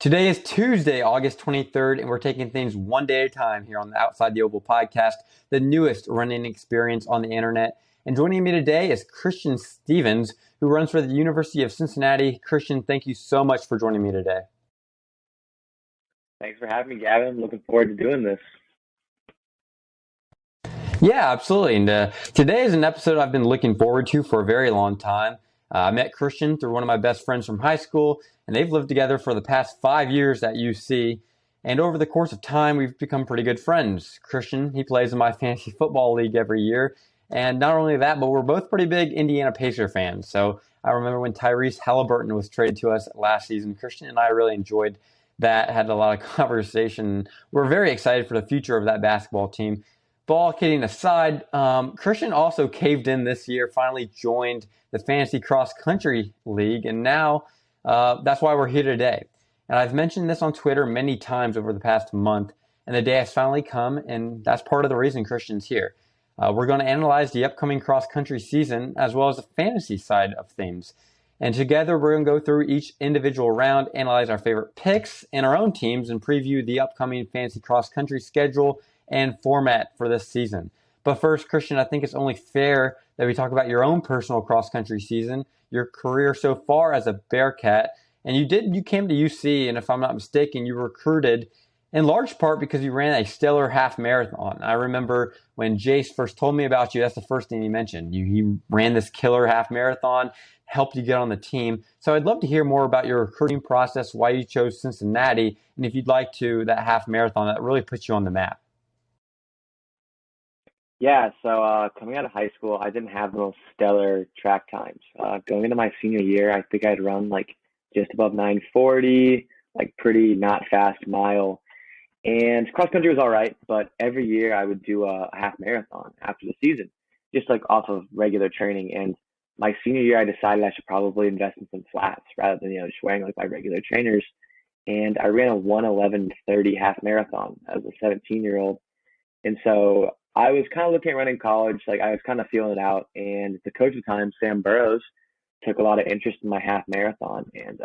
Today is Tuesday, August 23rd, and we're taking things one day at a time here on the Outside the Oval podcast, the newest running experience on the internet. And joining me today is Christian Stevens, who runs for the University of Cincinnati. Christian, thank you so much for joining me today. Thanks for having me, Gavin. Looking forward to doing this. Yeah, absolutely. And today is an episode I've been looking forward to for a very long time. I met Christian through one of my best friends from high school, and they've lived together for the past 5 years at UC. And over the course of time, we've become pretty good friends. Christian, he plays in my fantasy football league every year. And not only that, but we're both pretty big Indiana Pacer fans. So I remember when Tyrese Halliburton was traded to us last season, Christian and I really enjoyed that, had a lot of conversation. We're very excited for the future of that basketball team. But all kidding aside, Christian also caved in this year, finally joined the Fantasy Cross Country League, and now that's why we're here today. And I've mentioned this on Twitter many times over the past month, and the day has finally come, and that's part of the reason Christian's here. We're going to analyze the upcoming cross-country season as well as the fantasy side of things. And together we're going to go through each individual round, analyze our favorite picks and our own teams, and preview the upcoming fantasy cross-country schedule and format for this season. But first, Christian, I think it's only fair that we talk about your own personal cross-country season, your career so far as a Bearcat. And you came to UC, and if I'm not mistaken, you were recruited in large part because you ran a stellar half marathon. I remember when Jace first told me about you, that's the first thing he mentioned. You ran this killer half marathon, helped you get on the team. So I'd love to hear more about your recruiting process, why you chose Cincinnati, and if you'd like to, that half marathon that really puts you on the map. Yeah, so coming out of high school, I didn't have the most stellar track times. Going into my senior year, I think I'd run like just above 940, like pretty not fast mile. And cross country was all right, but every year I would do a half marathon after the season, just like off of regular training. And my senior year, I decided I should probably invest in some flats rather than just wearing like my regular trainers. And I ran a 1:11:30 half marathon as a 17-year-old. And so I was kind of looking at running college, like I was kind of feeling it out. And the coach at the time, Sam Burrows, took a lot of interest in my half marathon. And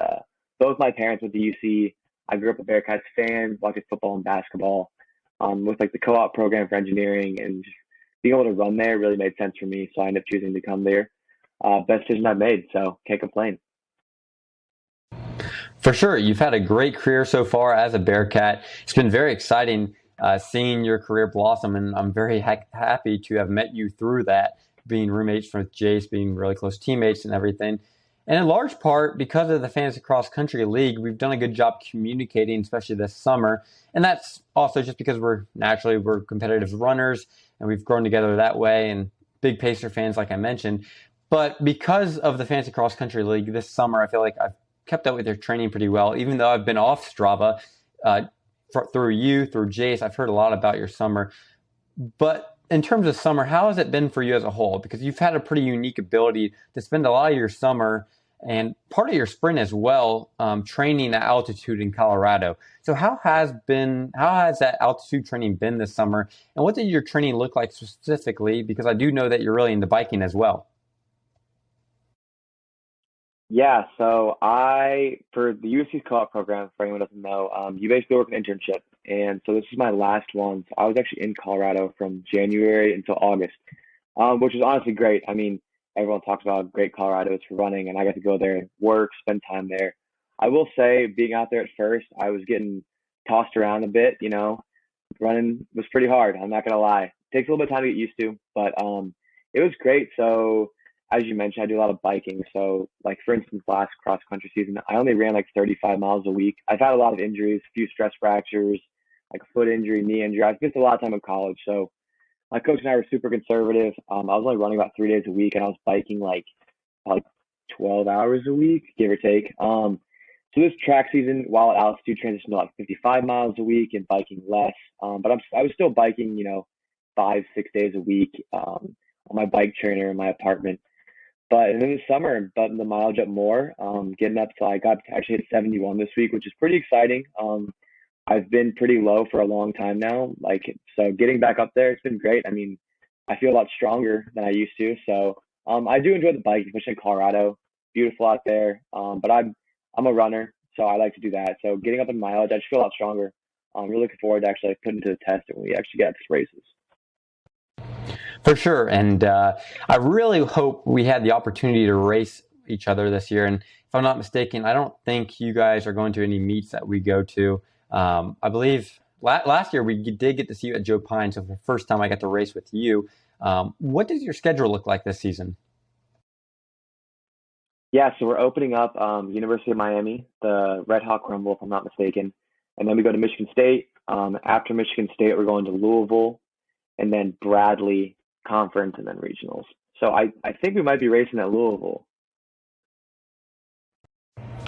both my parents went to UC. I grew up a Bearcats fan, watching football and basketball, with like the co-op program for engineering, and just being able to run there really made sense for me. So I ended up choosing to come there. Best decision I've made, so can't complain. For sure, you've had a great career so far as a Bearcat. It's been very exciting seeing your career blossom, and I'm very happy to have met you through that, being roommates with Jace, being really close teammates and everything. And in large part, because of the Fantasy Cross Country League, we've done a good job communicating, especially this summer. And that's also just because we're competitive runners, and we've grown together that way, and big Pacer fans, like I mentioned. But because of the Fantasy Cross Country League this summer, I feel like I've kept up with your training pretty well, even though I've been off Strava. Through you, through Jace, I've heard a lot about your summer. But in terms of summer, how has it been for you as a whole? Because you've had a pretty unique ability to spend a lot of your summer and part of your spring as well, training at altitude in Colorado. So how has that altitude training been this summer? And what did your training look like specifically? Because I do know that you're really into biking as well. Yeah, so for the USC's co-op program, for anyone who doesn't know, you basically work an internship. And so this is my last one. So I was actually in Colorado from January until August, which is honestly great. I mean, everyone talks about how great Colorado is for running, and I got to go there, work, spend time there. I will say, being out there at first, I was getting tossed around a bit, running was pretty hard. I'm not going to lie. It takes a little bit of time to get used to, but it was great. So as you mentioned, I do a lot of biking. So like, for instance, last cross country season, I only ran like 35 miles a week. I've had a lot of injuries, a few stress fractures, like a foot injury, knee injury. I spent a lot of time in college. So my coach and I were super conservative. I was only running about 3 days a week, and I was biking like 12 hours a week, give or take. So this track season, while at altitude, transitioned to like 55 miles a week and biking less. But I was still biking, 5-6 days a week on my bike trainer in my apartment. But in the summer, buttoned the mileage up more, getting up to, I got to actually hit 71 this week, which is pretty exciting. I've been pretty low for a long time now. So getting back up there, it's been great. I mean, I feel a lot stronger than I used to. So I do enjoy the bike, especially in Colorado. Beautiful out there. But I'm a runner, So I like to do that. So getting up in mileage, I just feel a lot stronger. I'm really looking forward to actually like, putting to the test when we actually get to races. For sure. And I really hope we had the opportunity to race each other this year. And if I'm not mistaken, I don't think you guys are going to any meets that we go to. I believe last year we did get to see you at Joe Pine. So for the first time I got to race with you. What does your schedule look like this season? Yeah, so we're opening up University of Miami, the Red Hawk Rumble, if I'm not mistaken, and then we go to Michigan State. After Michigan State, we're going to Louisville, and then Bradley Conference, and then regionals. So I think we might be racing at Louisville.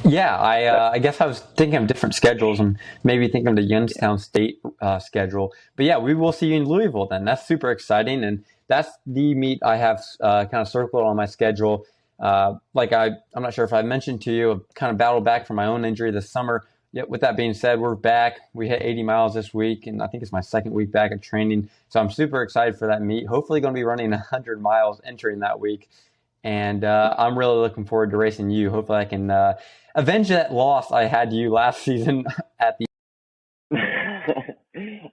Yeah, That I guess I was thinking of different schedules and maybe thinking of the yeah. Youngstown State schedule. But yeah, we will see you in Louisville then. That's super exciting, and that's the meet I have kind of circled on my schedule. I'm not sure if I mentioned to you, I kind of battled back from my own injury this summer. Yeah, with that being said, we're back. We hit 80 miles this week, and I think it's my second week back at training. So I'm super excited for that meet. Hopefully, going to be running 100 miles entering that week. And I'm really looking forward to racing you. Hopefully, I can avenge that loss I had to you last season at the.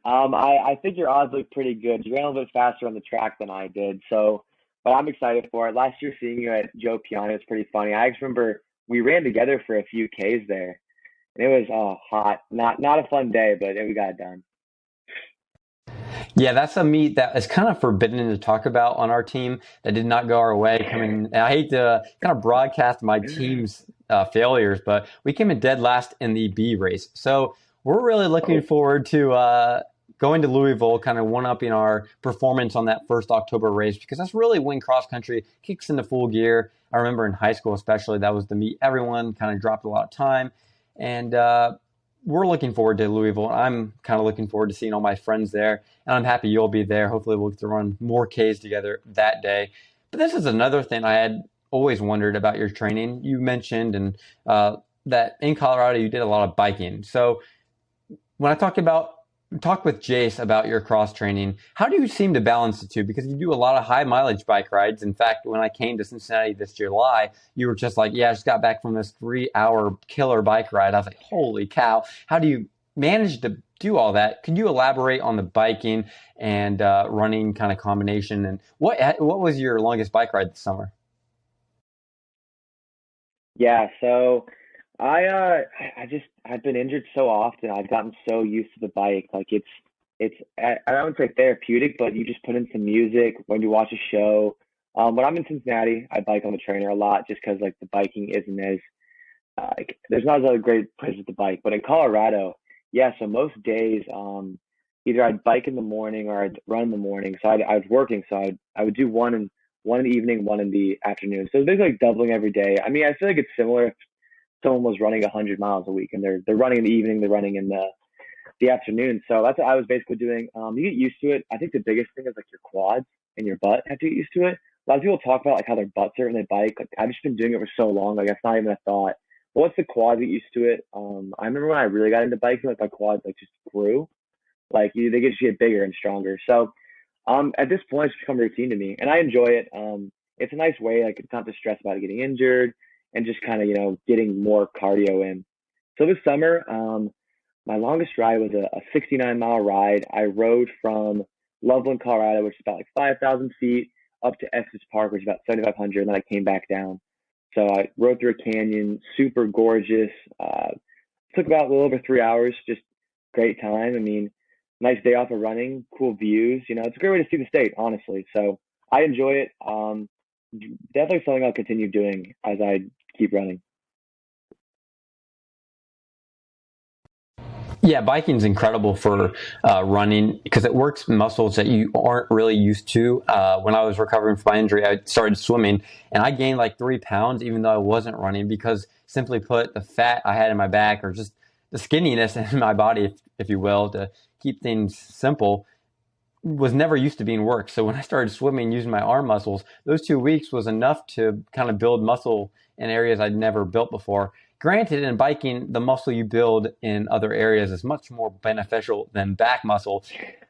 I think your odds look pretty good. You ran a little bit faster on the track than I did, so but I'm excited for it. Last year, seeing you at Joe Piano was pretty funny. I just remember we ran together for a few Ks there, and it was hot. Not a fun day, but we got it done. Yeah, that's a meet that is kind of forbidden to talk about on our team. That did not go our way. Coming, and I hate to kind of broadcast my team's failures, but we came in dead last in the B race. So we're really looking Oh, forward to going to Louisville, kind of one-upping our performance on that first October race, because that's really when cross country kicks into full gear. I remember in high school, especially, that was the meet everyone kind of dropped a lot of time, and we're looking forward to Louisville. I'm kind of looking forward to seeing all my friends there, and I'm happy you'll be there. Hopefully, we'll get to run more Ks together that day. But this is another thing I had always wondered about your training. You mentioned and that in Colorado you did a lot of biking. So when I talk with Jace about your cross training, how do you seem to balance the two? Because you do a lot of high mileage bike rides. In fact, when I came to Cincinnati this July, you were just like, "Yeah, I just got back from this 3 hour killer bike ride." I was like, "Holy cow! How do you manage to do all that?" Could you elaborate on the biking and running kind of combination? And what was your longest bike ride this summer? yeah. So I just I've been injured so often. I've gotten so used to the bike. Like I don't say therapeutic, but you just put in some music when you watch a show. When I'm in Cincinnati, I bike on the trainer a lot just because like the biking isn't as like there's not as a great place with the bike. But in Colorado, yeah. So most days, either I'd bike in the morning or I'd run in the morning. So I was working, so I would do one in the evening, one in the afternoon. So it's basically like doubling every day. I mean, I feel like it's similar if someone was running 100 miles a week and they're running in the evening, they're running in the afternoon. So that's what I was basically doing. You get used to it. I think the biggest thing is like your quads and your butt have to get used to it. A lot of people talk about like how their butts are when they bike. Like I've just been doing it for so long, like that's not even a thought. But once the quads get used to it, I remember when I really got into biking, like my quads like just grew. Like they just get bigger and stronger. So at this point, it's become routine to me, and I enjoy it. It's a nice way, like it's not to stress about getting injured, and just kind of getting more cardio in. So this summer, my longest ride was a 69-mile ride. I rode from Loveland, Colorado, which is about like 5,000 feet, up to Estes Park, which is about 7,500, and then I came back down. So I rode through a canyon, super gorgeous. Took about a little over 3 hours, just great time. I mean, nice day off of running, cool views. It's a great way to see the state, honestly. So I enjoy it. Definitely something I'll continue doing as I keep running. Yeah, biking's incredible for running because it works muscles that you aren't really used to. When I was recovering from my injury, I started swimming and I gained like 3 pounds even though I wasn't running because simply put, the fat I had in my back or just the skinniness in my body, if you will, to keep things simple, was never used to being worked. So when I started swimming using my arm muscles, those 2 weeks was enough to kind of build muscle in areas I'd never built before. Granted, in biking, the muscle you build in other areas is much more beneficial than back muscle.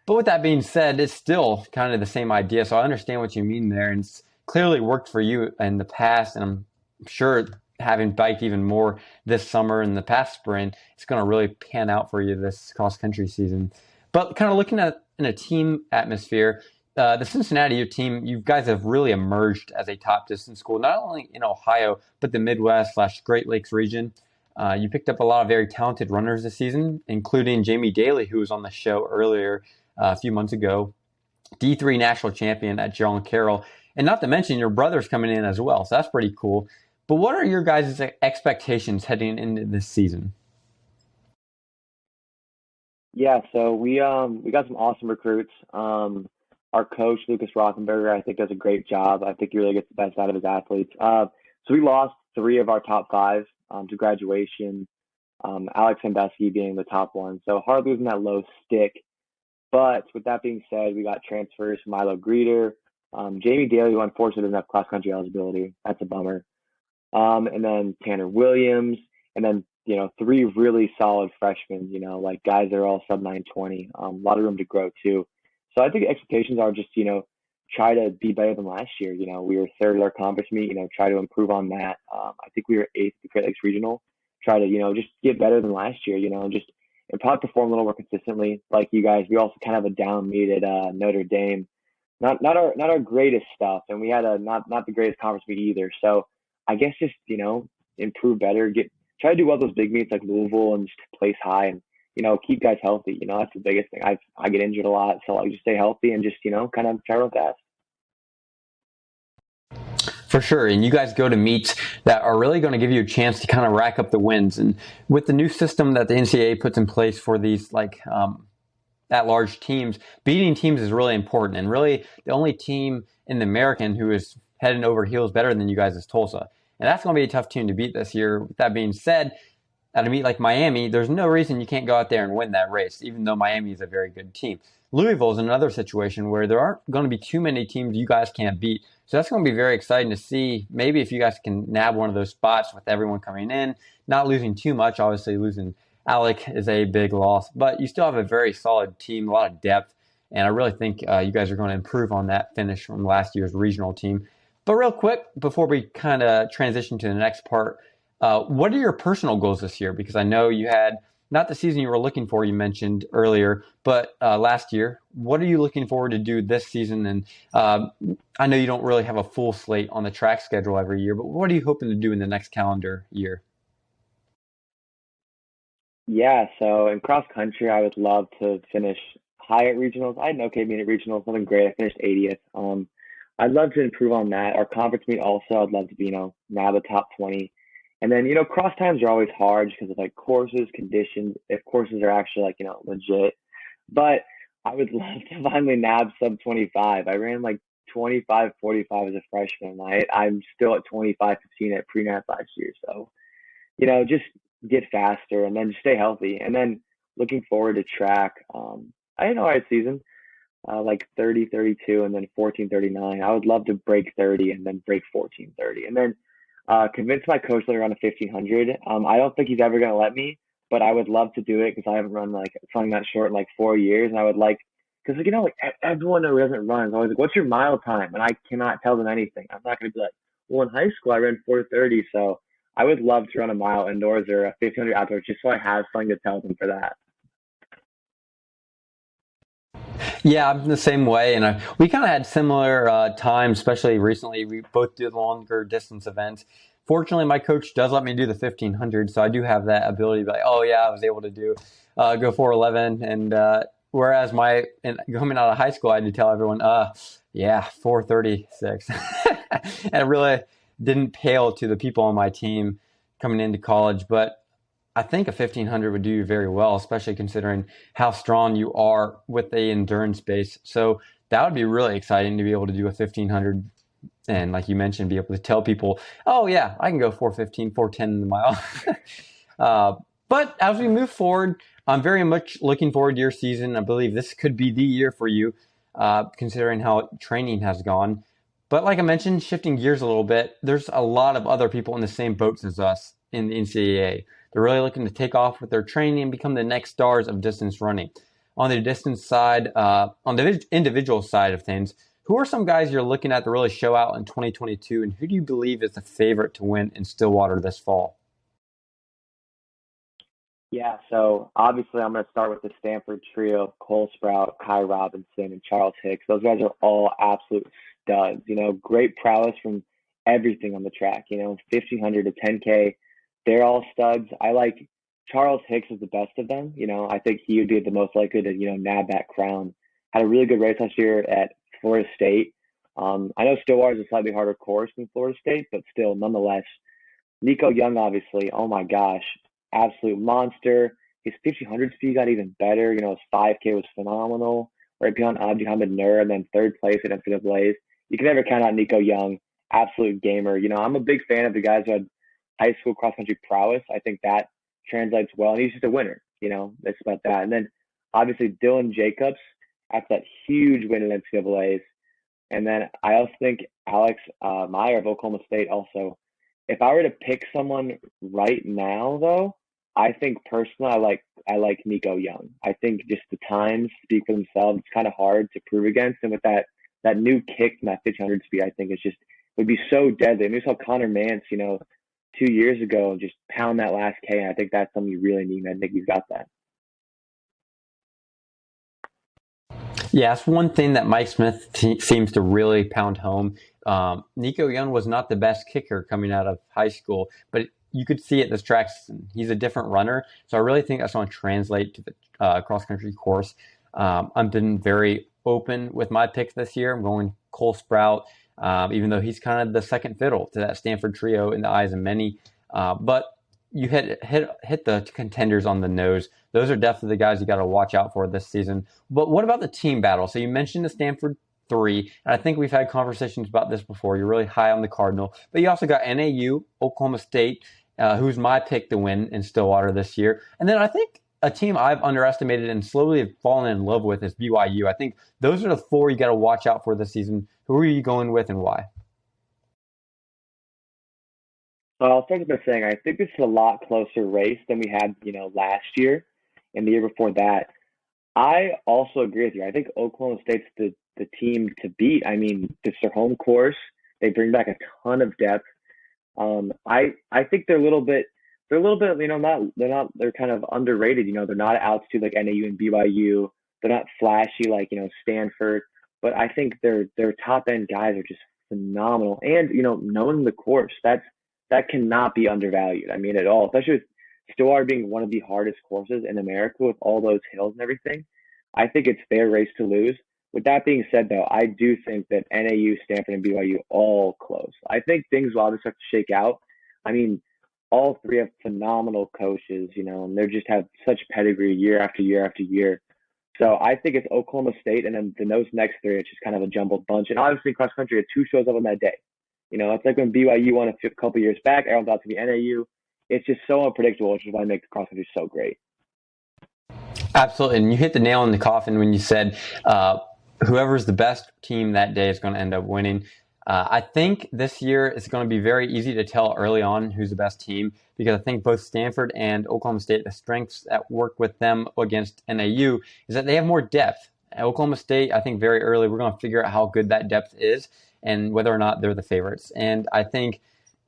But with that being said, it's still kind of the same idea. So I understand what you mean there. And it's clearly worked for you in the past. And I'm sure having biked even more this summer and the past spring, it's going to really pan out for you this cross country season. But kind of looking at in a team atmosphere, the Cincinnati your team, you guys have really emerged as a top distance school, not only in Ohio, but the Midwest/Great Lakes region. You picked up a lot of very talented runners this season, including Jamie Daly, who was on the show earlier a few months ago, D3 national champion at Gerald Carroll, and not to mention your brother's coming in as well. So that's pretty cool. But what are your guys' expectations heading into this season? Yeah, so we got some awesome recruits. Our coach Lucas Rothenberger, I think, does a great job. I think he really gets the best out of his athletes. So we lost three of our top five to graduation. Alex Zambesky being the top one. So hard losing that low stick. But with that being said, we got transfers from Milo Greeter, Jamie Daly, who unfortunately doesn't have cross country eligibility. That's a bummer. And then Tanner Williams, and then three really solid freshmen. Like guys that are all sub 920. A lot of room to grow too. So I think expectations are just try to be better than last year. We were third at our conference meet. Try to improve on that. I think we were eighth at the Great Lakes Regional. Try to just get better than last year. And probably perform a little more consistently. Like you guys, we also kind of have a down meet at Notre Dame. Not our greatest stuff, and we had a not the greatest conference meet either. So I guess just improve better, try to do well those big meets like Louisville, and just place high, and keep guys healthy. That's the biggest thing. I get injured a lot, so I just stay healthy and just kind of try real fast. For sure. And you guys go to meets that are really going to give you a chance to kind of rack up the wins. And with the new system that the NCAA puts in place for these at-large teams, beating teams is really important. And really the only team in the American who is head and over heels better than you guys is Tulsa. And that's going to be a tough team to beat this year. With that being said, at a meet like Miami, there's no reason you can't go out there and win that race, even though Miami is a very good team. Louisville is another situation where there aren't going to be too many teams you guys can't beat. So that's going to be very exciting to see. Maybe if you guys can nab one of those spots with everyone coming in, not losing too much. Obviously, losing Alec is a big loss, but you still have a very solid team, a lot of depth, and I really think you guys are going to improve on that finish from last year's regional team. But real quick, before we kind of transition to the next part, what are your personal goals this year? Because I know you had not the season you were looking for, you mentioned earlier, but last year. What are you looking forward to do this season? And I know you don't really have a full slate on the track schedule every year, but what are you hoping to do in the next calendar year? Yeah, so in cross country, I would love to finish high at regionals. I had an okay meet at regionals, nothing great. I finished 80th. I'd love to improve on that. Our conference meet also, I'd love to be, nab a top 20. And then, cross times are always hard just because of like courses, conditions, if courses are actually legit. But I would love to finally nab sub 25. I ran 25:45 as a freshman. I'm still at 25:15 at pre-nat last year. So, just get faster and then just stay healthy. And then looking forward to track. I had an all right season, 30:32 and then 14:39. I would love to break 30 and then break 14:30. And then convince my coach that I run a 1500. I don't think he's ever going to let me, but I would love to do it because I haven't run something that short in 4 years. And I would because everyone who doesn't run is always like, what's your mile time? And I cannot tell them anything. I'm not going to be like, well, in high school I ran 4:30. So I would love to run a mile indoors or a 1500 outdoors just so I have something to tell them for that. Yeah, I'm the same way, and we kind of had similar times, especially recently. We both did longer distance events. Fortunately, my coach does let me do the 1500, so I do have that ability to be like, oh yeah, I was able to go 4:11, and whereas coming out of high school, I had to tell everyone, yeah, 4:36, and it really didn't pale to the people on my team coming into college, but I think a 1500 would do you very well, especially considering how strong you are with the endurance base. So that would be really exciting to be able to do a 1500 and, like you mentioned, be able to tell people, oh yeah, I can go 4:15, 4:10 in the mile. But as we move forward, I'm very much looking forward to your season. I believe this could be the year for you, considering how training has gone. But like I mentioned, shifting gears a little bit, there's a lot of other people in the same boats as us in the NCAA. They're really looking to take off with their training and become the next stars of distance running. On the distance side, on the individual side of things, who are some guys you're looking at to really show out in 2022, and who do you believe is the favorite to win in Stillwater this fall? Yeah, so obviously I'm going to start with the Stanford trio of Cole Sprout, Kai Robinson, and Charles Hicks. Those guys are all absolute studs. Great prowess from everything on the track. 1500 to 10K, they're all studs. I like Charles Hicks is the best of them. I think he would be the most likely to nab that crown. Had a really good race last year at Florida State. I know Stillwater is a slightly harder course than Florida State, but still, nonetheless, Nico Young, obviously. Oh my gosh, absolute monster. His 1500 speed got even better. His 5K was phenomenal. Right behind Abdi Hamid Nur, and then third place at NCAA's. You can never count out Nico Young. Absolute gamer. I'm a big fan of the guys who had high school cross country prowess. I think that translates well, and he's just a winner. That's about that. And then obviously Dylan Jacobs after that huge win at NCAA's. And then I also think Alex Meyer of Oklahoma State also. If I were to pick someone right now, though, I think personally I like Nico Young. I think just the times speak for themselves. It's kind of hard to prove against, and with that new kick from that 1500 speed, I think would be so deadly. I mean, we saw Connor Mance, 2 years ago, just pound that last K, and I think that's something you really need. And I think he's got that. Yeah, that's one thing that Mike Smith seems to really pound home. Nico Young was not the best kicker coming out of high school, but you could see at this track, he's a different runner. So I really think that's going to translate to the cross-country course. I've been very open with my picks this year. I'm going Cole Sprout, even though he's kind of the second fiddle to that Stanford trio in the eyes of many. But you hit the contenders on the nose. Those are definitely the guys you got to watch out for this season. But what about the team battle? So you mentioned the Stanford three, and I think we've had conversations about this before. You're really high on the Cardinal, but you also got NAU, Oklahoma State, who's my pick to win in Stillwater this year. And then I think a team I've underestimated and slowly have fallen in love with is BYU. I think those are the four you got to watch out for this season. Who are you going with and why? So I'll start by saying I think this is a lot closer race than we had, last year and the year before that. I also agree with you. I think Oklahoma State's the team to beat. I mean, it's their home course. They bring back a ton of depth. I think they're a little bit, they're kind of underrated. They're not at altitude like NAU and BYU. They're not flashy like, Stanford. But I think their top end guys are just phenomenal. And, knowing the course, that cannot be undervalued. I mean, at all, especially with Stillwater being one of the hardest courses in America with all those hills and everything. I think it's their race to lose. With that being said, though, I do think that NAU, Stanford, and BYU all close. I think things will obviously have to shake out. I mean, all three have phenomenal coaches, and they just have such pedigree year after year after year. So I think it's Oklahoma State, and then those next three, it's just kind of a jumbled bunch. And obviously, cross country, had two shows up on that day. It's like when BYU won a couple years back. Everyone thought to be NAU. It's just so unpredictable, which is why I make the cross country so great. Absolutely, and you hit the nail in the coffin when you said whoever's the best team that day is going to end up winning. I think this year it's going to be very easy to tell early on who's the best team because I think both Stanford and Oklahoma State, the strengths that work with them against NAU is that they have more depth. At Oklahoma State, I think very early we're going to figure out how good that depth is and whether or not they're the favorites. And I think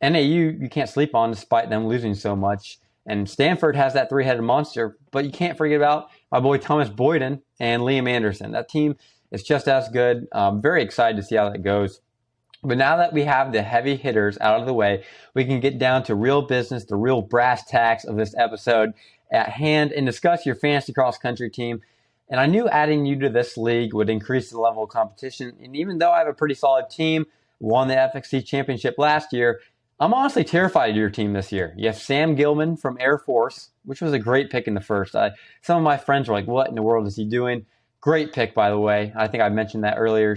NAU you can't sleep on despite them losing so much. And Stanford has that three-headed monster, but you can't forget about my boy Thomas Boyden and Liam Anderson. That team is just as good. I'm very excited to see how that goes. But now that we have the heavy hitters out of the way, we can get down to real business, the real brass tacks of this episode at hand, and discuss your fantasy cross-country team. And I knew adding you to this league would increase the level of competition. And even though I have a pretty solid team, won the FXC championship last year, I'm honestly terrified of your team this year. You have Sam Gilman from Air Force, which was a great pick in the first. Some of my friends were like, what in the world is he doing? Great pick, by the way. I think I mentioned that earlier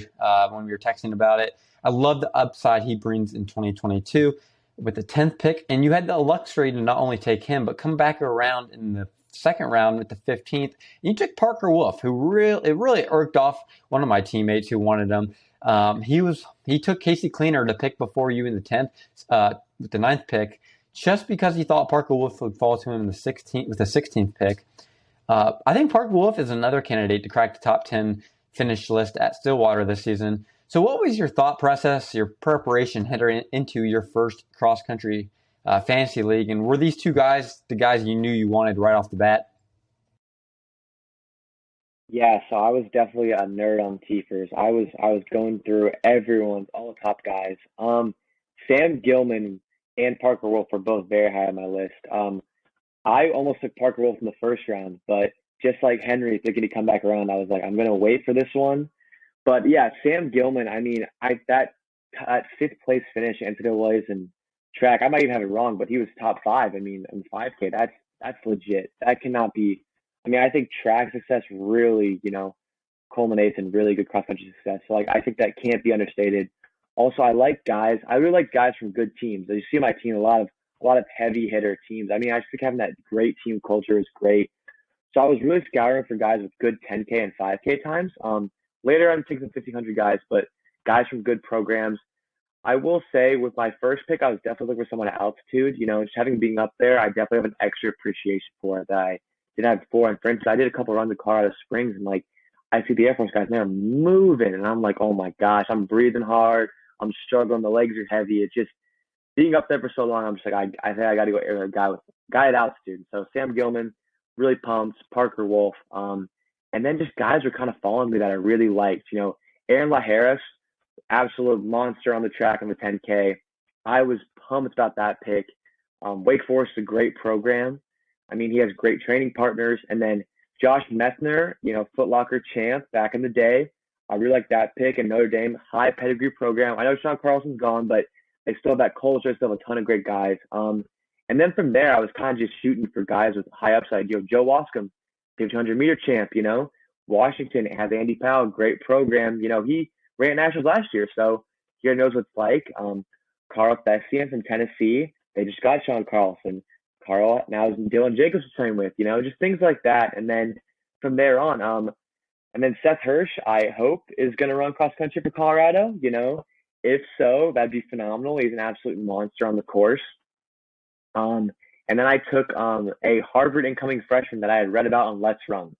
when we were texting about it. I love the upside he brings in 2022 with the 10th pick. And you had the luxury to not only take him, but come back around in the second round with the 15th. And you took Parker Wolf, who really irked off one of my teammates who wanted him. He took Casey Cleaner to pick before you in the 10th with the 9th pick, just because he thought Parker Wolf would fall to him in the 16th with the 16th pick. I think Parker Wolf is another candidate to crack the top 10 finish list at Stillwater this season. So what was your thought process, your preparation heading into your first cross-country fantasy league? And were these two guys the guys you knew you wanted right off the bat? Yeah, so I was definitely a nerd on Teefers. I was going through everyone's all the top guys. Sam Gilman and Parker Wolf were both very high on my list. I almost took Parker Wolf in the first round, but just like Henry thinking to come back around, I was like, I'm gonna wait for this one. But yeah, Sam Gilman. I mean, I that fifth place finish in NCAA's and track. I might even have it wrong, but he was top five. I mean, in 5K, that's legit. That cannot be. I mean, I think track success really, culminates in really good cross country success. So like, I think that can't be understated. Also, I like guys. I really like guys from good teams. As you see on my team, a lot of heavy hitter teams. I mean, I just think having that great team culture is great. So I was really scouring for guys with good 10K and 5K times. Later I'm taking some 1500 guys, but guys from good programs. I will say with my first pick, I was definitely looking for someone at altitude. Just having being up there, I definitely have an extra appreciation for it that I didn't have before. And for instance, I did a couple runs of Colorado Springs, and like I see the Air Force guys, and they're moving, and I'm like, oh my gosh, I'm breathing hard, I'm struggling, the legs are heavy. It's just being up there for so long. I'm just like, I think I got to go air a guy at altitude. So Sam Gilman, really pumped. Parker Wolf, and then just guys were kind of following me that I really liked. Aaron LaHarris, absolute monster on the track in the 10K. I was pumped about that pick. Wake Forest is a great program. I mean, he has great training partners. And then Josh Methner, Foot Locker champ back in the day. I really like that pick. And Notre Dame, high pedigree program. I know Sean Carlson's gone, but they still have that culture, still have a ton of great guys. And then from there, I was kind of just shooting for guys with high upside. Joe Wascom, 1500-meter champ, Washington has Andy Powell, great program. He ran nationals last year, so he knows what it's like. Carl Thessian from Tennessee, they just got Sean Carlson. Carl now is Dylan Jacobs to train with, just things like that. And then from there on, and then Seth Hirsch, I hope, is going to run cross country for Colorado. If so, that'd be phenomenal. He's an absolute monster on the course. And then I took a Harvard incoming freshman that I had read about on Let's Run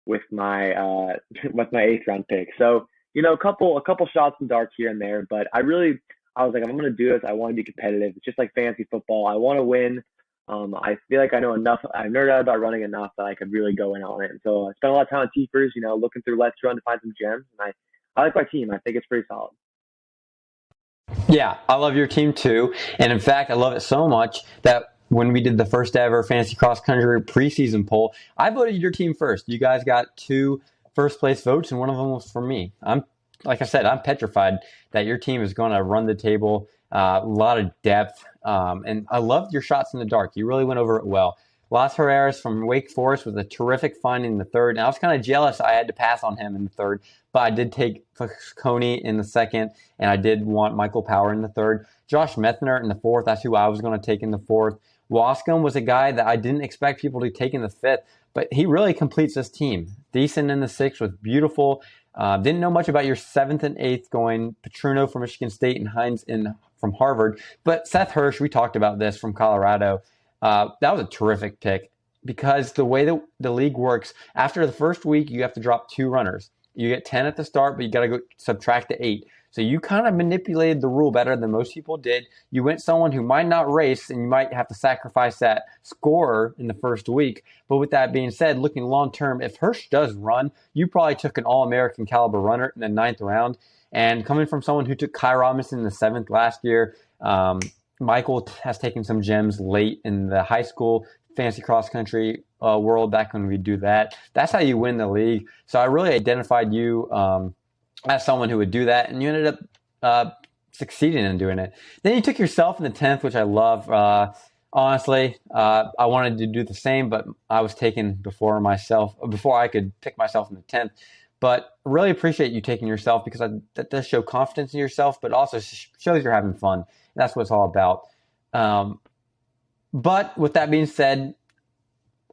with my with my 8th round pick. So a couple shots in the dark here and there, but I was like, if I'm gonna do this, I want to be competitive. It's just like fantasy football. I want to win. I feel like I know enough. I've nerded out about running enough that I could really go in on it. And so I spent a lot of time on Teepers, looking through Let's Run to find some gems. And I like my team. I think it's pretty solid. Yeah, I love your team too. And in fact, I love it so much that when we did the first ever fantasy cross country preseason poll, I voted your team first. You guys got 2 first place votes, and one of them was for me. Like I said, I'm petrified that your team is going to run the table, a lot of depth, and I loved your shots in the dark. You really went over it well. Las Herreras from Wake Forest was a terrific find in the 3rd, and I was kind of jealous I had to pass on him in the 3rd, but I did take Coney in the 2nd, and I did want Michael Power in the 3rd. Josh Methner in the 4th, that's who I was going to take in the 4th. Wascom was a guy that I didn't expect people to take in the 5th, but he really completes this team. Decent in the 6th was beautiful. Didn't know much about your 7th and 8th going Petruno from Michigan State and Hines from Harvard. But Seth Hirsch, we talked about this from Colorado. That was a terrific pick because the way that the league works, after the first week, you have to drop 2 runners. You get 10 at the start, but you got to go subtract the 8. So you kind of manipulated the rule better than most people did. You went someone who might not race, and you might have to sacrifice that scorer in the first week. But with that being said, looking long term, if Hirsch does run, you probably took an All-American caliber runner in the 9th round. And coming from someone who took Kai Robinson in the 7th last year, Michael has taken some gems late in the high school fantasy cross country world back when we do that. That's how you win the league. So I really identified you as someone who would do that, and you ended up succeeding in doing it. Then you took yourself in the 10th, which I love. Honestly, I wanted to do the same, but I was taken before I could pick myself in the 10th. But really appreciate you taking yourself because that does show confidence in yourself, but also shows you're having fun. That's what it's all about. But with that being said,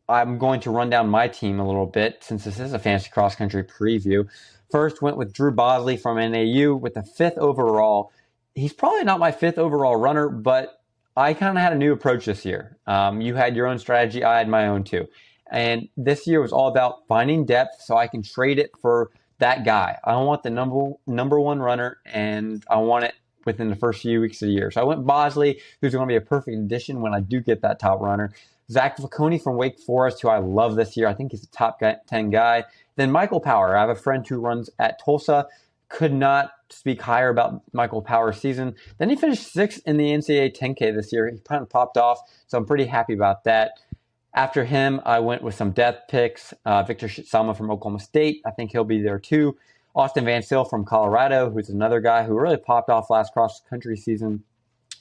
I'm going to run down my team a little bit since this is a fantasy cross country preview. First went with Drew Bosley from NAU with the 5th overall. He's probably not my 5th overall runner, but I kind of had a new approach this year. You had your own strategy. I had my own too. And this year was all about finding depth so I can trade it for that guy. I want the number one runner, and I want it within the first few weeks of the year. So I went Bosley, who's going to be a perfect addition when I do get that top runner. Zach Falcone from Wake Forest, who I love this year. I think he's a top 10 guy. Then Michael Power. I have a friend who runs at Tulsa. Could not speak higher about Michael Power's season. Then he finished sixth in the NCAA 10K this year. He kind of popped off, so I'm pretty happy about that. After him, I went with some depth picks. Victor Sama from Oklahoma State. I think he'll be there too. Austin Van Sil from Colorado, who's another guy who really popped off last cross-country season,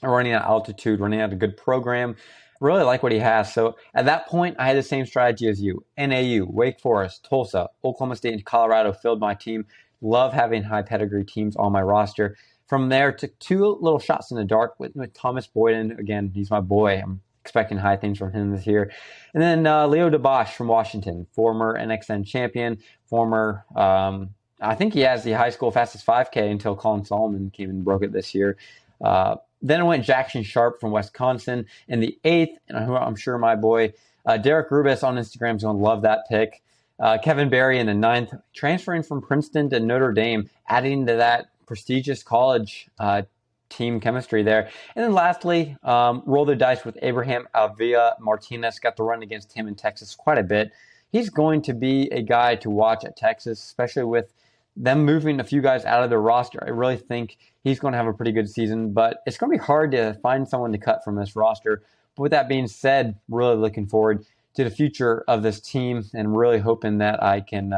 running at altitude, running at a good program. Really like what he has. So at that point, I had the same strategy as you. NAU, Wake Forest, Tulsa, Oklahoma State, and Colorado filled my team. Love having high pedigree teams on my roster. From there, took two little shots in the dark with Thomas Boyden. Again, he's my boy. I'm expecting high things from him this year. And then Leo DeBosch from Washington, former NXN champion, former, I think he has the high school fastest 5K until Colin Solomon came and broke it this year. Then I went Jackson Sharp from Wisconsin in the 8th, and I'm sure my boy Derek Rubis on Instagram is going to love that pick. Kevin Berry in the 9th, transferring from Princeton to Notre Dame, adding to that prestigious college team chemistry there. And then lastly, roll the dice with Abraham Avila Martinez. Got to run against him in Texas quite a bit. He's going to be a guy to watch at Texas, especially with them moving a few guys out of their roster. I really think he's going to have a pretty good season, but it's going to be hard to find someone to cut from this roster. But with that being said, really looking forward to the future of this team and really hoping that I can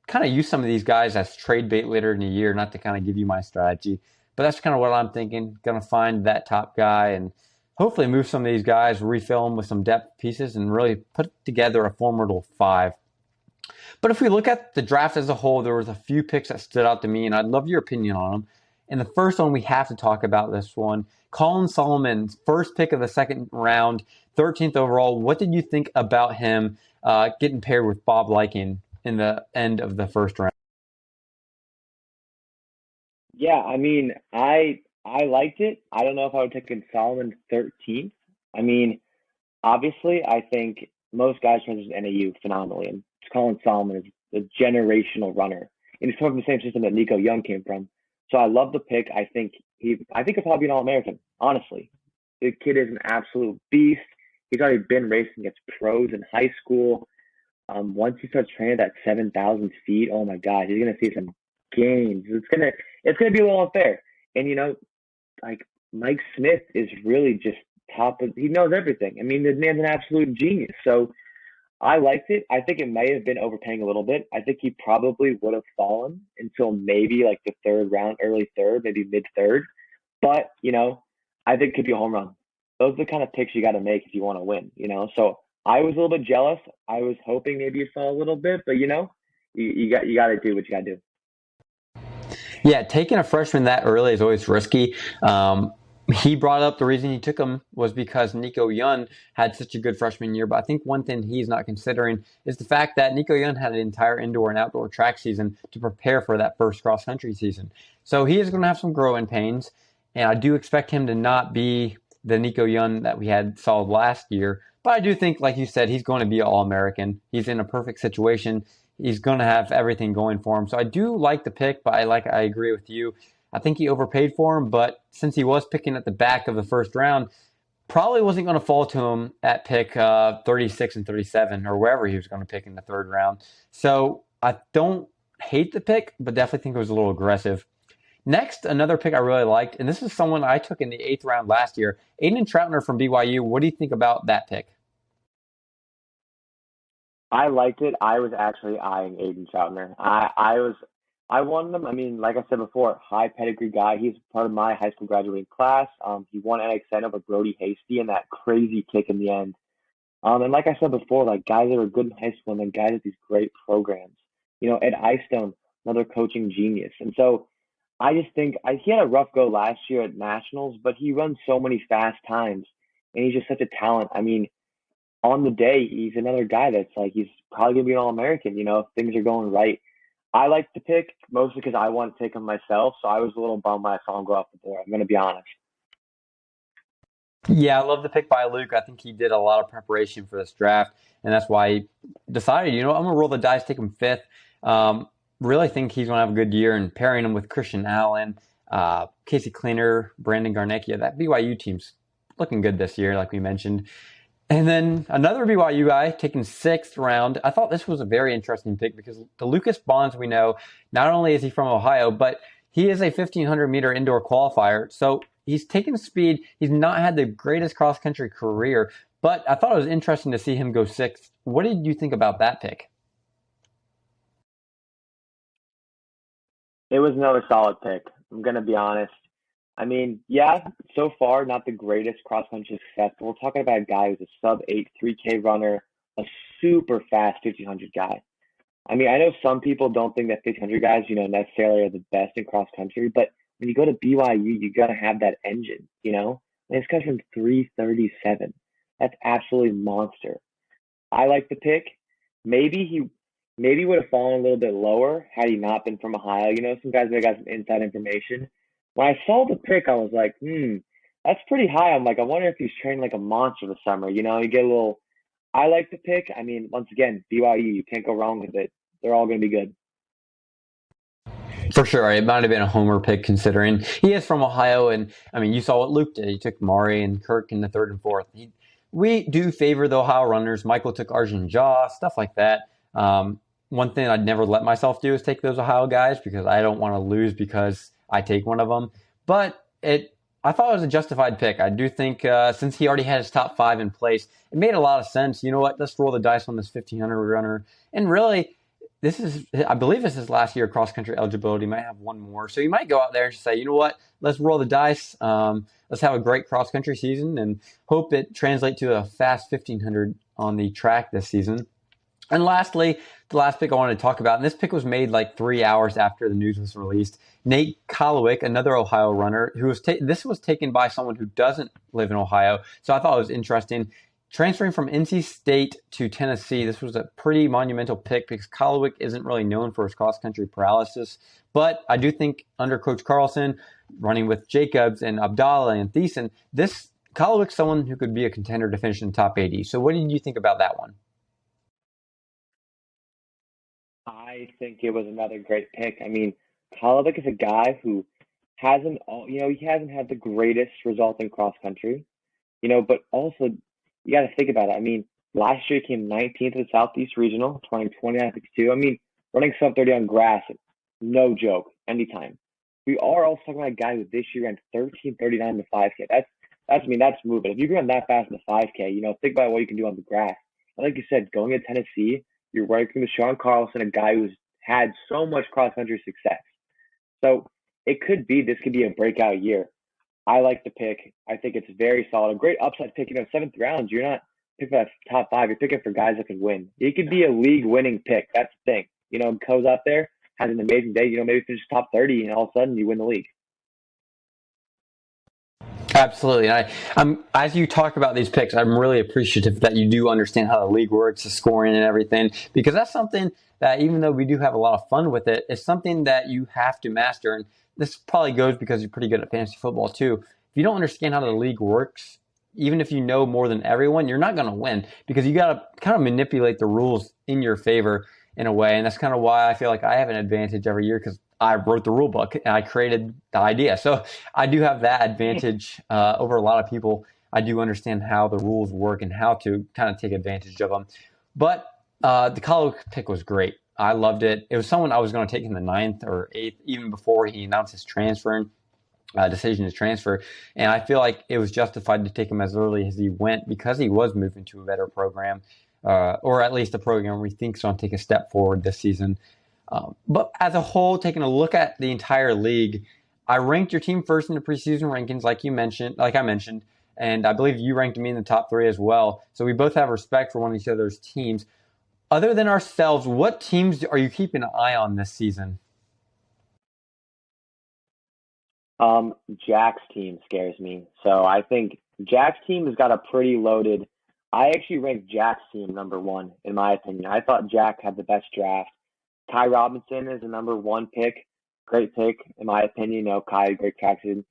kind of use some of these guys as trade bait later in the year, not to kind of give you my strategy. But that's kind of what I'm thinking. Going to find that top guy and hopefully move some of these guys, refill them with some depth pieces, and really put together a formidable 5. But if we look at the draft as a whole, there was a few picks that stood out to me, and I'd love your opinion on them. And the first one, we have to talk about this one. Colin Solomon, first pick of the second round, 13th overall. What did you think about him getting paired with Bob Liking in the end of the first round? Yeah, I mean, I liked it. I don't know if I would take Solomon 13th. I mean, obviously, I think most guys run this NAU phenomenally, and Colin Solomon is a generational runner, and he's coming from the same system that Nico Young came from. So I love the pick. I think he'll probably be an All-American. Honestly, the kid is an absolute beast. He's already been racing against pros in high school. Once he starts training at 7,000 feet, oh my God, he's gonna see some gains. It's gonna be a little unfair. And like Mike Smith is really just top of. He knows everything. I mean, the man's an absolute genius. So I liked it. I think it may have been overpaying a little bit. I think he probably would have fallen until maybe like the third round, early third, maybe mid third. But I think it could be a home run. Those are the kind of picks you got to make if you want to win. So I was a little bit jealous. I was hoping maybe you fall a little bit, but you got to do what you got to do. Yeah, taking a freshman that early is always risky. He brought up the reason he took him was because Nico Young had such a good freshman year. But I think one thing he's not considering is the fact that Nico Young had an entire indoor and outdoor track season to prepare for that first cross-country season. So he is going to have some growing pains. And I do expect him to not be the Nico Young that we saw last year. But I do think, like you said, he's going to be an All-American. He's in a perfect situation. He's going to have everything going for him. So I do like the pick, but I agree with you. I think he overpaid for him, but since he was picking at the back of the first round, probably wasn't going to fall to him at pick 36 and 37 or wherever he was going to pick in the third round. So I don't hate the pick, but definitely think it was a little aggressive. Next, another pick I really liked, and this is someone I took in the 8th round last year, Aidan Troutner from BYU. What do you think about that pick? I liked it. I was actually eyeing Aidan Troutner. I wanted him. I mean, like I said before, high pedigree guy. He's part of my high school graduating class. He won NXN over Brody Hasty in that crazy kick in the end. And like I said before, like guys that are good in high school and then guys at these great programs. Ed Eyestone, another coaching genius. And so I just think he had a rough go last year at nationals, but he runs so many fast times, and he's just such a talent. I mean, on the day, he's another guy that's like he's probably gonna be an All-American. If things are going right. I like the pick mostly because I want to take him myself, so I was a little bummed when I saw him go off the board. I'm going to be honest. Yeah, I love the pick by Luke. I think he did a lot of preparation for this draft, and that's why he decided, I'm going to roll the dice, take him 5th. really think he's going to have a good year, and pairing him with Christian Allen, Casey Cleaner, Brandon Garnecchia, that BYU team's looking good this year, like we mentioned. And then another BYU guy taken sixth round. I thought this was a very interesting pick because the Lucas Bonds we know, not only is he from Ohio, but he is a 1,500-meter indoor qualifier. So he's taken speed. He's not had the greatest cross-country career, but I thought it was interesting to see him go sixth. What did you think about that pick? It was another solid pick. I'm gonna be honest. I mean, yeah, so far not the greatest cross country success, but we're talking about a guy who's a sub 8 3K runner, a super fast 1500 guy. I mean, I know some people don't think that 1500 guys, necessarily are the best in cross country, but when you go to BYU, you gotta have that engine, And this guy's from 337. That's absolutely monster. I like the pick. Maybe he would have fallen a little bit lower had he not been from Ohio. Some guys may have got some inside information. When I saw the pick, I was like, that's pretty high. I'm like, I wonder if he's training like a monster this summer. You get a little. I like the pick. I mean, once again, BYU, you can't go wrong with it. They're all going to be good. For sure, it might have been a homer pick considering he is from Ohio, and I mean, you saw what Luke did. He took Mari and Kirk in the third and fourth. We do favor the Ohio runners. Michael took Arjun Jaw, stuff like that. One thing I'd never let myself do is take those Ohio guys because I don't want to lose because I take one of them. But I thought it was a justified pick. I do think since he already had his top five in place, it made a lot of sense. You know what? Let's roll the dice on this 1,500 runner. And really, I believe this is last year cross country eligibility. He might have one more, so you might go out there and say, you know what? Let's roll the dice. Let's have a great cross country season and hope it translates to a fast 1,500 on the track this season. And lastly, the last pick I wanted to talk about, and this pick was made like 3 hours after the news was released. Nate Kolwick, another Ohio runner, this was taken by someone who doesn't live in Ohio, so I thought it was interesting. Transferring from NC State to Tennessee, this was a pretty monumental pick because Kolwick isn't really known for his cross-country paralysis. But I do think under Coach Carlson, running with Jacobs and Abdallah and Thiessen, this Kolwick's someone who could be a contender to finish in the top 80. So what did you think about that one? I think it was another great pick. I mean, Kolwick is a guy who he hasn't had the greatest result in cross country, but also you got to think about it. I mean, last year he came 19th at the Southeast Regional, 29.62. I mean, running sub 30 on grass, no joke, anytime. We are also talking about a guy who this year ran 13:39 in the 5K. That's moving. If you can run that fast in the 5K, think about what you can do on the grass. And like you said, going to Tennessee, you're working with Sean Carlson, a guy who's had so much cross-country success. So this could be a breakout year. I like the pick. I think it's very solid. A great upside pick. Seventh round, you're not picking for that top five. You're picking for guys that can win. He could be a league-winning pick. That's the thing. Goes out there, has an amazing day. Maybe finishes top 30, and all of a sudden you win the league. Absolutely. And I'm as you talk about these picks, I'm really appreciative that you do understand how the league works, the scoring and everything, because that's something that even though we do have a lot of fun with it, it's something that you have to master. And this probably goes because you're pretty good at fantasy football too. If you don't understand how the league works, even if you know more than everyone, you're not going to win because you got to kind of manipulate the rules in your favor in a way. And that's kind of why I feel like I have an advantage every year because I wrote the rule book and I created the idea. So I do have that advantage over a lot of people. I do understand how the rules work and how to kind of take advantage of them. But the Colorado pick was great. I loved it. It was someone I was going to take in the 9th or 8th, even before he announced his decision to transfer. And I feel like it was justified to take him as early as he went because he was moving to a better program, or at least a program where he thinks going to take a step forward this season. But as a whole, taking a look at the entire league, I ranked your team first in the preseason rankings, like I mentioned, and I believe you ranked me in the top 3 as well. So we both have respect for one of each other's teams. Other than ourselves, what teams are you keeping an eye on this season? Jack's team scares me. So I think Jack's team has got a pretty loaded. I actually ranked Jack's team number 1 in my opinion. I thought Jack had the best draft. Kai Robinson is the number 1 pick. Great pick, in my opinion. Kai, great traction.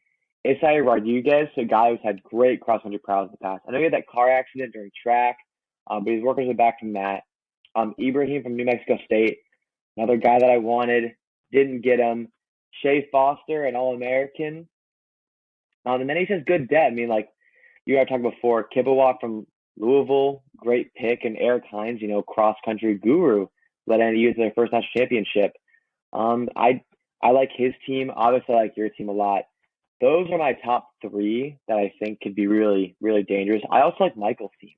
Isai Rodriguez, a guy who's had great cross-country prowess in the past. I know he had that car accident during track, but he's working his way back from that. Ibrahim from New Mexico State. another guy that I wanted, didn't get him. Shea Foster, an All-American. And then he says good depth. I mean, like you were talking before, Kibbawa from Louisville, great pick, and Eric Hines, cross country guru, led NDU to their first national championship. I like his team. Obviously, I like your team a lot. Those are my top three that I think could be really, really dangerous. I also like Michael's team.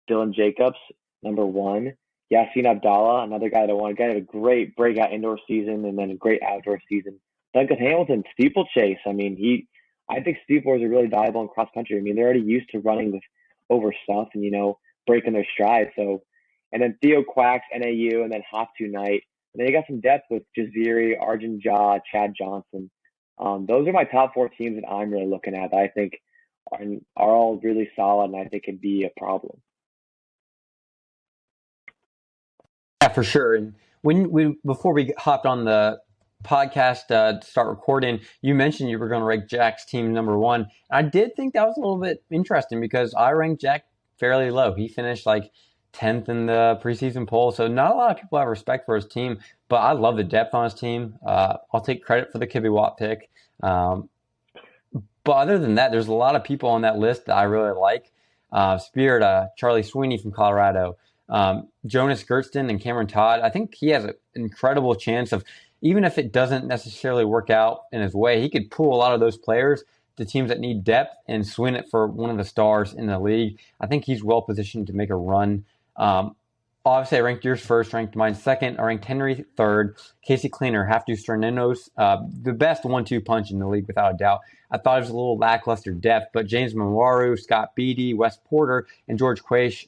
Dylan Jacobs, number one. Yassine Abdallah, another guy that I want. A guy had a great breakout indoor season and then a great outdoor season. Duncan Hamilton, steeplechase. I mean, I think steeplers are really valuable in cross country. I mean, they're already used to running with over stuff and breaking their stride. So, and then Theo Quacks, NAU, and then Hoptu Knight. And then you got some depth with Jaziri, Arjun Jha, Chad Johnson. Those are my top four teams that I'm really looking at that I think are all really solid and I think could be a problem. Yeah, for sure. And before we hopped on the podcast to start recording, you mentioned you were going to rank Jack's team number one. I did think that was a little bit interesting because I ranked Jack fairly low. He finished like 10th in the preseason poll, so not a lot of people have respect for his team. But I love the depth on his team. I'll take credit for the Kibbe Watt pick. But other than that, there's a lot of people on that list that I really like. Spirit, Charlie Sweeney from Colorado, Jonas Gersten and Cameron Todd. I think he has an incredible chance of, even if it doesn't necessarily work out in his way, he could pull a lot of those players to teams that need depth and swing it for one of the stars in the league. I think he's well positioned to make a run. Obviously, I ranked yours first, ranked mine second. I ranked Henry third. Casey Cleaner, Haftu Sternenos, the best 1-2 punch in the league without a doubt. I thought it was a little lackluster depth, but James Mawaru, Scott Beatty, Wes Porter, and George Quaish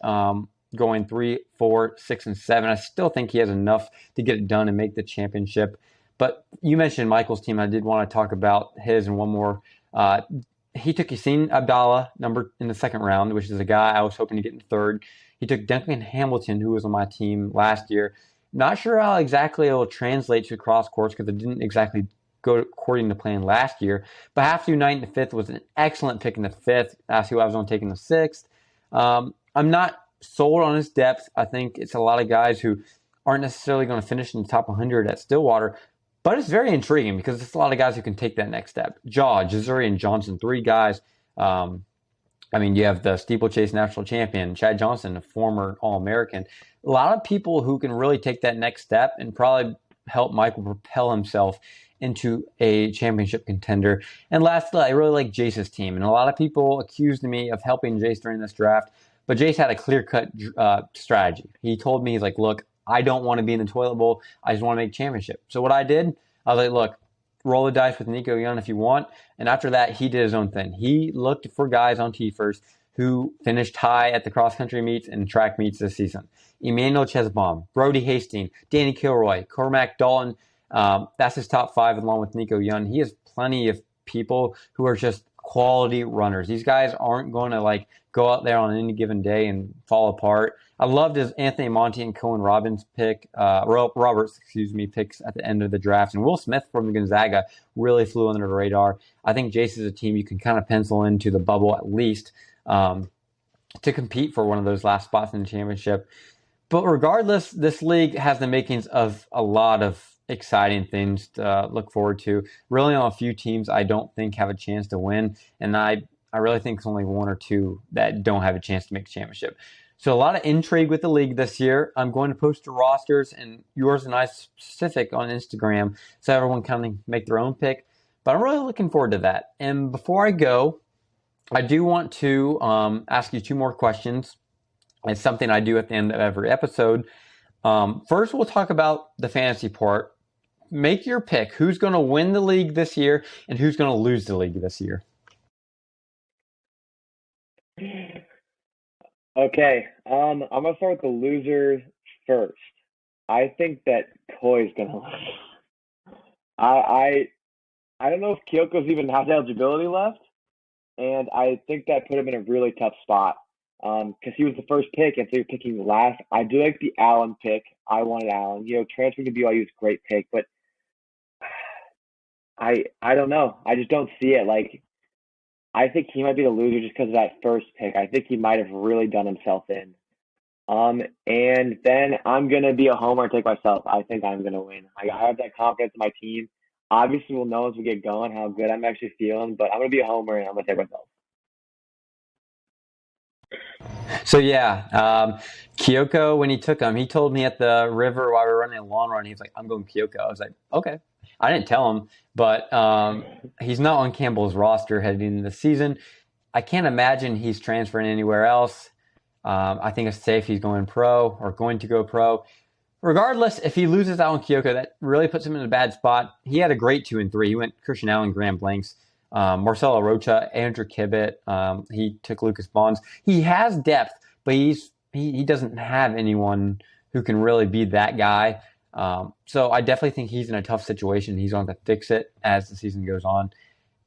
going 3, 4, 6, and 7. I still think he has enough to get it done and make the championship. But you mentioned Michael's team. I did want to talk about his and one more. He took Yassine Abdallah in the second round, which is a guy I was hoping to get in third. He took Duncan Hamilton, who was on my team last year. Not sure how exactly it will translate to cross courts because it didn't exactly go according to plan last year. But Haftu Knight in the fifth was an excellent pick in the fifth. That's who I was on taking the sixth. I'm not sold on his depth. I think it's a lot of guys who aren't necessarily going to finish in the top 100 at Stillwater. But it's very intriguing because it's a lot of guys who can take that next step. Jazuri, and Johnson, three guys. You have the steeplechase national champion, Chad Johnson, a former All-American. A lot of people who can really take that next step and probably help Michael propel himself into a championship contender. And lastly, I really like Jace's team. And a lot of people accused me of helping Jace during this draft. But Jace had a clear-cut strategy. He told me, he's like, look, I don't want to be in the toilet bowl. I just want to make championship. So what I did, I was like, look, roll the dice with Nico Young if you want. And after that, he did his own thing. He looked for guys on TFRS who finished high at the cross-country meets and track meets this season. Emmanuel Chesbaum, Brody Hastings, Danny Kilroy, Cormac Dalton. That's his top five along with Nico Young. He has plenty of people who are just quality runners. These guys aren't going to go out there on any given day and fall apart. I loved his Anthony Monty and Cohen Roberts picks at the end of the draft. And Will Smith from Gonzaga really flew under the radar. I think Jace is a team you can kind of pencil into the bubble at least to compete for one of those last spots in the championship. But regardless, this league has the makings of a lot of exciting things to look forward to. Really, on a few teams I don't think have a chance to win, and I really think it's only one or two that don't have a chance to make the championship. So a lot of intrigue with the league this year. I'm going to post the rosters and yours and I specific on Instagram so everyone kind of make their own pick. But I'm really looking forward to that. And before I go, I do want to ask you two more questions. It's something I do at the end of every episode. First, we'll talk about the fantasy part. Make your pick. Who's going to win the league this year and who's going to lose the league this year? Okay, I'm gonna start with the losers first. I think that Koi's gonna lose. I I don't know if Kyoko's even has eligibility left, and I think that put him in a really tough spot. Because he was the first pick, and so you're picking last. I do like the Allen pick. I wanted Allen. Transferring to BYU is a great pick, but I don't know. I just don't see it. I think he might be the loser just because of that first pick. I think he might have really done himself in. And then I'm gonna be a homer and take myself. I think I'm gonna win. I have that confidence in my team. Obviously, we'll know as we get going how good I'm actually feeling, but I'm gonna be a homer and I'm gonna take myself. So yeah, Kyoko, when he took him, he told me at the river while we were running a long run, he was like, "I'm going Kyoko." I was like, "Okay." I didn't tell him, but he's not on Campbell's roster heading into the season. I can't imagine he's transferring anywhere else. I think it's safe he's going pro or going to go pro. Regardless, if he loses out on Kyoko, that really puts him in a bad spot. He had a great 2 and 3. He went Christian Allen, Graham Blanks, Marcelo Rocha, Andrew Kibbett. He took Lucas Bonds. He has depth, but he doesn't have anyone who can really be that guy. So I definitely think he's in a tough situation. He's going to fix it as the season goes on.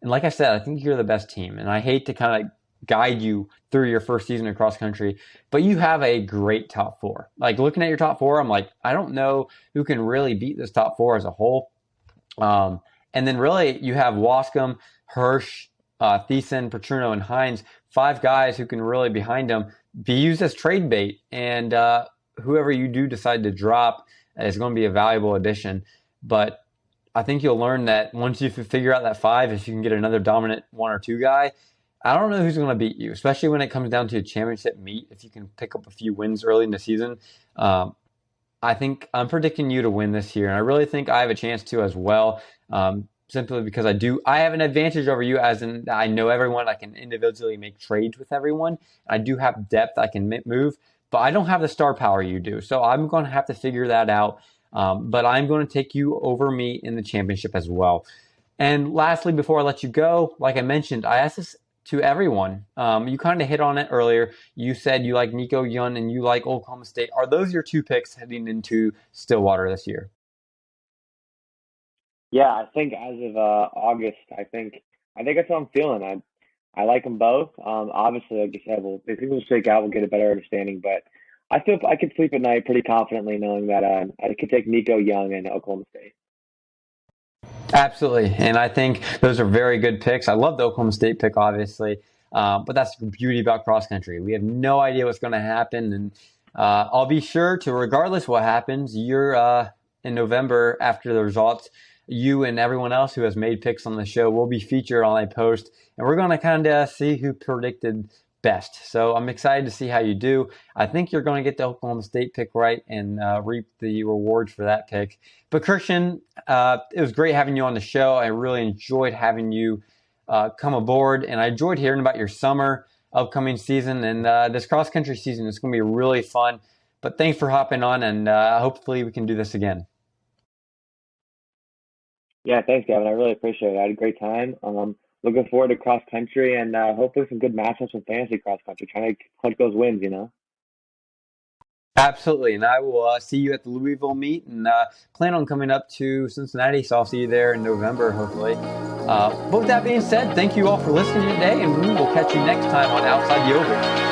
And like I said, I think you're the best team. And I hate to kind of guide you through your first season across country, but you have a great top 4. Like looking at your top 4, I'm like, I don't know who can really beat this top 4 as a whole. And then really you have Wascom, Hirsch, Thiessen, Petruno, and Hines, 5 guys who can really behind them be used as trade bait. And whoever you do decide to drop is going to be a valuable addition. But I think you'll learn that once you figure out that 5, if you can get another dominant 1 or 2 guy, I don't know who's going to beat you, especially when it comes down to a championship meet. If you can pick up a few wins early in the season, I think I'm predicting you to win this year, and I really think I have a chance to as well. Simply because I have an advantage over you, as in I know everyone. I can individually make trades with everyone. I do have depth. I can move, but I don't have the star power you do. So I'm going to have to figure that out. But I'm going to take you over me in the championship as well. And lastly, before I let you go, like I mentioned, I asked this to everyone. You kind of hit on it earlier. You said you like Nico Young and you like Oklahoma State. Are those your 2 picks heading into Stillwater this year? Yeah, I think as of August, I think that's what I'm feeling. I like them both. Obviously, like you said, if people shake out, we'll get a better understanding. But I feel I could sleep at night pretty confidently knowing that I could take Nico Young and Oklahoma State. Absolutely. And I think those are very good picks. I love the Oklahoma State pick, obviously. But that's the beauty about cross country. We have no idea what's going to happen. And I'll be sure to, regardless what happens, you're in November after the results, you and everyone else who has made picks on the show will be featured on a post. And we're going to kind of see who predicted best. So I'm excited to see how you do. I think you're going to get the Oklahoma State pick right and reap the rewards for that pick. But Christian, it was great having you on the show. I really enjoyed having you come aboard, and I enjoyed hearing about your summer upcoming season and this cross country season. It's going to be really fun. But thanks for hopping on, and hopefully we can do this again. Yeah, thanks, Gavin. I really appreciate it. I had a great time. Looking forward to cross country and hopefully some good matchups in fantasy cross country. Trying to clutch those wins, you know. Absolutely, and I will see you at the Louisville meet, and plan on coming up to Cincinnati, so I'll see you there in November, hopefully. But with that being said, thank you all for listening today, and we will catch you next time on Outside the Oval.